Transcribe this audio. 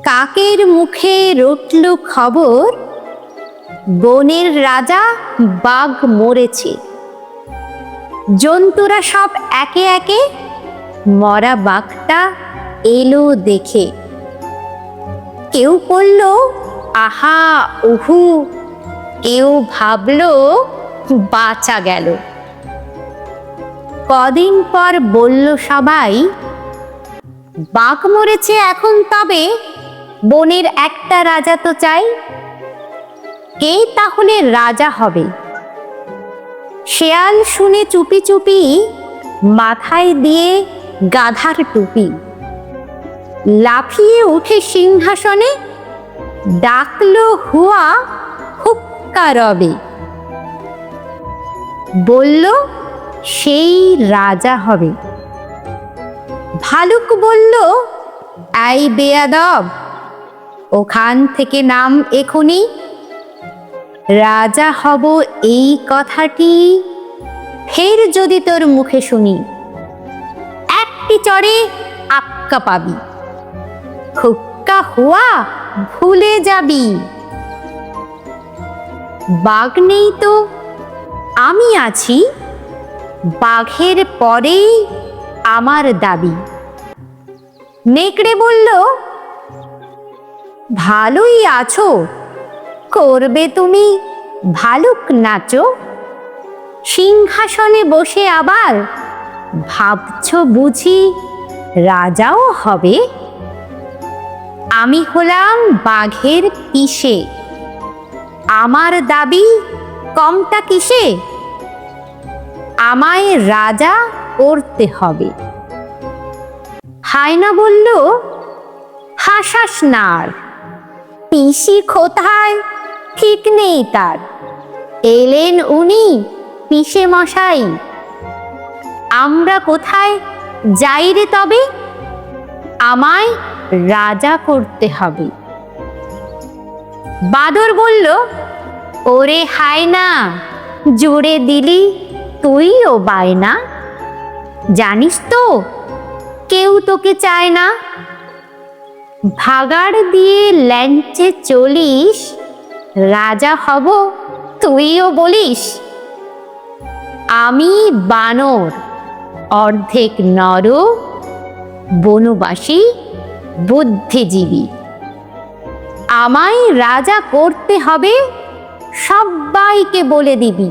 কাকের মুখে রটল খবর, বনের রাজা বাঘ মরেছে। জন্তুরা সব একে একে মরা বাঘটা এলো দেখে। কেউ বলল আহা উহু, কেউ ভাবলো বাঁচা গেল। কদিন পর বলল সবাই, বাঘ মরেছে এখন তবে বনের একটা রাজা তো চাই। কে তাহলে রাজা হবে? শেয়াল শুনে চুপি চুপি মাথায় দিয়ে গাধার টুপি লাফিয়ে উঠে সিংহাসনে ডাকলো হুয়া হুক্কা রবে। বলল সেই রাজা হবে। ভালুক বলল, এই বেয়াদব, ওখান থেকে নাম এখুনি। রাজা হব এই কথাটি ফের যদি তোর মুখে শুনি, একটি চড়ে আক্কা পাবি, হুক্কা হুয়া ভুলে যাবি। বাঘ নেই তো আমি আছি, বাঘের পরেই আমার দাবি। নেকড়ে বলল, ভালোই আছো, করবে তুমি ভালুক নাচো। সিংহাসনে বসে আবার ভাবছো বুঝি রাজাও হবে। আমি হলাম বাঘের পিসে, আমার দাবি কমটা কিসে? আমায় রাজা করতে হবে। হায়না বলল, হাসাস নার, পিসি কোথায় ঠিক নেই তার। এলেন উনি পিসে মশাই, আমরা কোথায় যাই রে তবে? আমায় রাজা করতে হবে। বাদর বলল, ওরে হায়না, জোরে দিলি তুইও বায়না। জানিস তো কেউ তোকে চায় না। ভাগাড় দিয়ে ল্যাঞ্চে চলিস, রাজা হব তুইও বলিস। আমি বানর, অর্ধেক নর, বনবাসী, বুদ্ধিজীবী। আমায় রাজা করতে হবে, সব্বাইকে বলে দিবি।